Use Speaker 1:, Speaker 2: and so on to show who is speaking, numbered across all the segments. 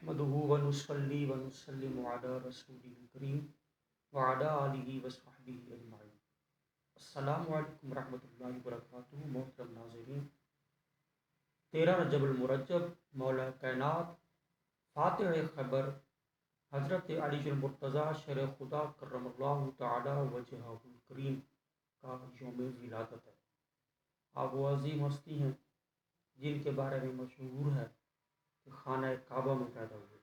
Speaker 1: نحمده ونصلي ونسلم على رسوله الكريم وعلى آله وصحبه اجمعین۔ السلام علیکم ورحمۃ اللہ وبرکاتہ۔ محترم ناظرین، 13 رجب المرجب مولا کائنات فاتح خیبر حضرت علی المرتضیٰ شرع خدا کرم اللہ تعالی وجہہ الکریم کا یوم ولادت ہے۔ آپ وہ عظیم ہستی ہیں جن کے بارے میں مشہور ہے کہ خانہ کعبہ میں پیدا ہوئے،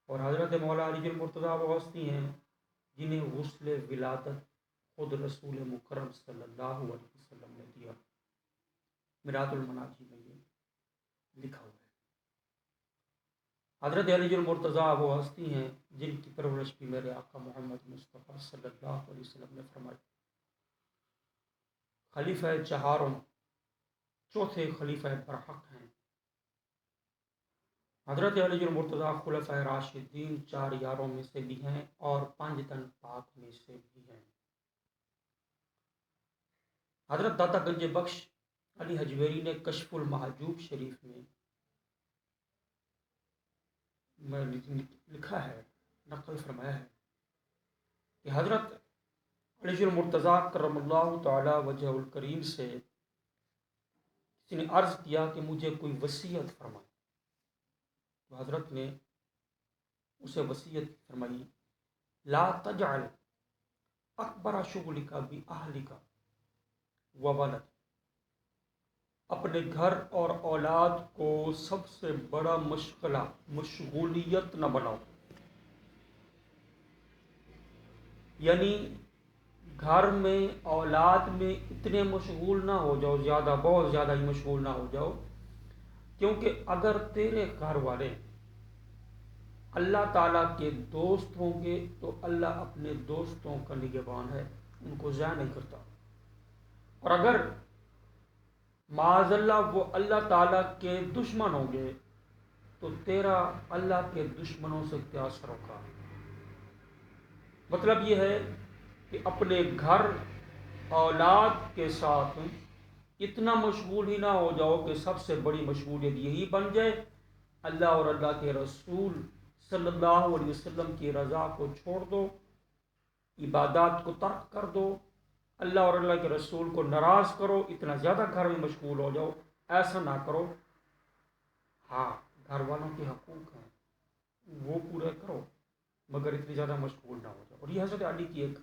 Speaker 1: اور حضرت مولا علی المرتضیٰ وہ ہستی ہیں جنہیں غسل ولادت خود رسول مکرم صلی اللہ علیہ وسلم نے دیا۔ میرات المناجی میں یہ لکھا ہوا ہے۔ حضرت علی المرتضیٰ وہ ہستی ہیں جن کی پرورش بھی میرے آقا محمد مصطفیٰ صلی اللہ علیہ وسلم نے فرمائی۔ خلیفہ چہارم چوتھے خلیفہ برحق ہیں۔ حضرت علی المرتضیٰ خلفۂ راشدین 4 یاروں میں سے بھی ہیں اور 5 تن پاک میں سے بھی ہیں۔ حضرت داتا گنج بخش علی حجویری نے کشف المحجوب شریف میں لکھا ہے، نقل فرمایا ہے کہ حضرت علی المرتضیٰ کرم اللہ تعالی وجہ الکریم سے کسی نے عرض کیا کہ مجھے کوئی وصیت فرمائے، تو حضرت نے اسے وصیت فرمائی، لا تجعل اکبر شغلک باہلک وولد، اپنے گھر اور اولاد کو سب سے بڑا مشغولیت نہ بناؤ۔ یعنی گھر میں اولاد میں اتنے مشغول نہ ہو جاؤ، بہت زیادہ ہی مشغول نہ ہو جاؤ، کیونکہ اگر تیرے گھر والے اللہ تعالیٰ کے دوست ہوں گے تو اللہ اپنے دوستوں کا نگہبان ہے، ان کو ضائع نہیں کرتا، اور اگر معاذ اللہ وہ اللہ تعالیٰ کے دشمن ہوں گے تو تیرا اللہ کے دشمنوں سے کیا اثر ہوگا۔ مطلب یہ ہے کہ اپنے گھر اولاد کے ساتھ اتنا مشغول ہی نہ ہو جاؤ کہ سب سے بڑی مشغولیت یہی بن جائے اللہ اور اللہ کے رسول صلی اللہ علیہ وسلم کی رضا کو چھوڑ دو، عبادات کو ترک کر دو، اللہ اور اللہ کے رسول کو ناراض کرو، اتنا زیادہ گھر میں مشغول ہو جاؤ۔ ایسا نہ کرو۔ ہاں، گھر والوں کے حقوق ہیں وہ پورے کرو، مگر اتنی زیادہ مشغول نہ ہو جاؤ۔ اور یہ حضرت علی کی ایک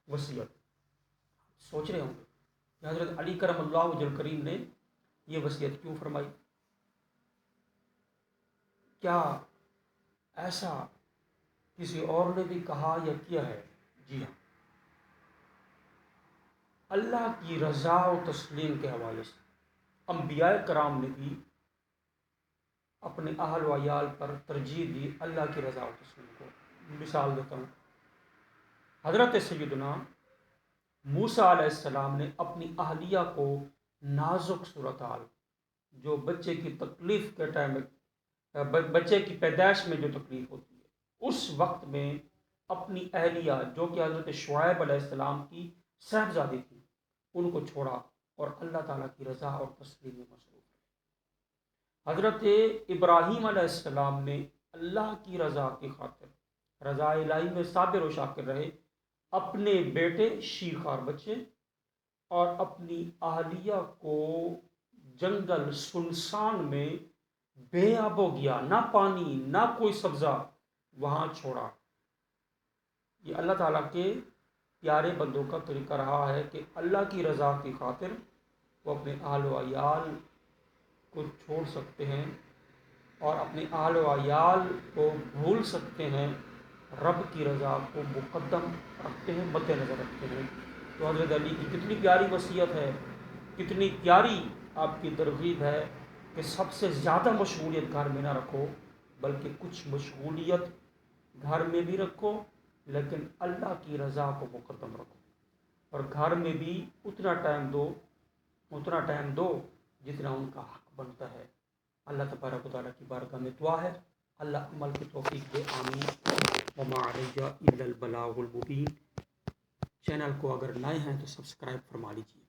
Speaker 1: وصیت، سوچ رہے ہوں گے کہ حضرت علی کرم اللہ وجہ الکریم نے یہ وصیت کیوں فرمائی؟ کیا ایسا کسی اور نے بھی کہا یا کیا ہے؟ جی ہاں، اللہ کی رضا و تسلیم کے حوالے سے انبیاء کرام نے بھی اپنے اہل و عیال پر ترجیح دی اللہ کی رضا و تسلیم کو۔ مثال دیتا ہوں، حضرت سیدنا موسیٰ علیہ السلام نے اپنی اہلیہ کو نازک صورتحال، جو بچے کی تکلیف کے ٹائم میں، بچے کی پیدائش میں جو تکلیف ہوتی ہے، اس وقت میں اپنی اہلیہ جو کہ حضرت شعیب علیہ السلام کی صاحبزادی تھی، ان کو چھوڑا اور اللہ تعالیٰ کی رضا اور تسلیم میں مصروف رہے۔ حضرت ابراہیم علیہ السلام نے اللہ کی رضا کی خاطر رضا الہی میں صابر و شاکر رہے، اپنے بیٹے شیخار بچے اور اپنی اہلیہ کو جنگل سنسان میں بے آب و گیا، نہ پانی نہ کوئی سبزہ، وہاں چھوڑا۔ یہ اللہ تعالیٰ کے پیارے بندوں کا طریقہ رہا ہے کہ اللہ کی رضا کی خاطر وہ اپنے اہل و عیال کو چھوڑ سکتے ہیں اور اپنے اہل و عیال کو بھول سکتے ہیں، رب کی رضا کو مقدم رکھتے ہیں، مد نظر رکھتے ہیں۔ تو حضرت علی کی کتنی پیاری وصیت ہے، کتنی پیاری آپ کی ترغیب ہے کہ سب سے زیادہ مشغولیت گھر میں نہ رکھو، بلکہ کچھ مشغولیت گھر میں بھی رکھو لیکن اللہ کی رضا کو مقدم رکھو، اور گھر میں بھی اتنا ٹائم دو جتنا ان کا حق بنتا ہے۔ اللہ تبارک و تعالیٰ کی بارگاہ میں دعا ہے، اللہ عمل کی توفیق دے، آمین۔ وما علیہ الا البلاغ المبین۔ چینل کو اگر نئے ہیں تو سبسکرائب فرما لیجیے۔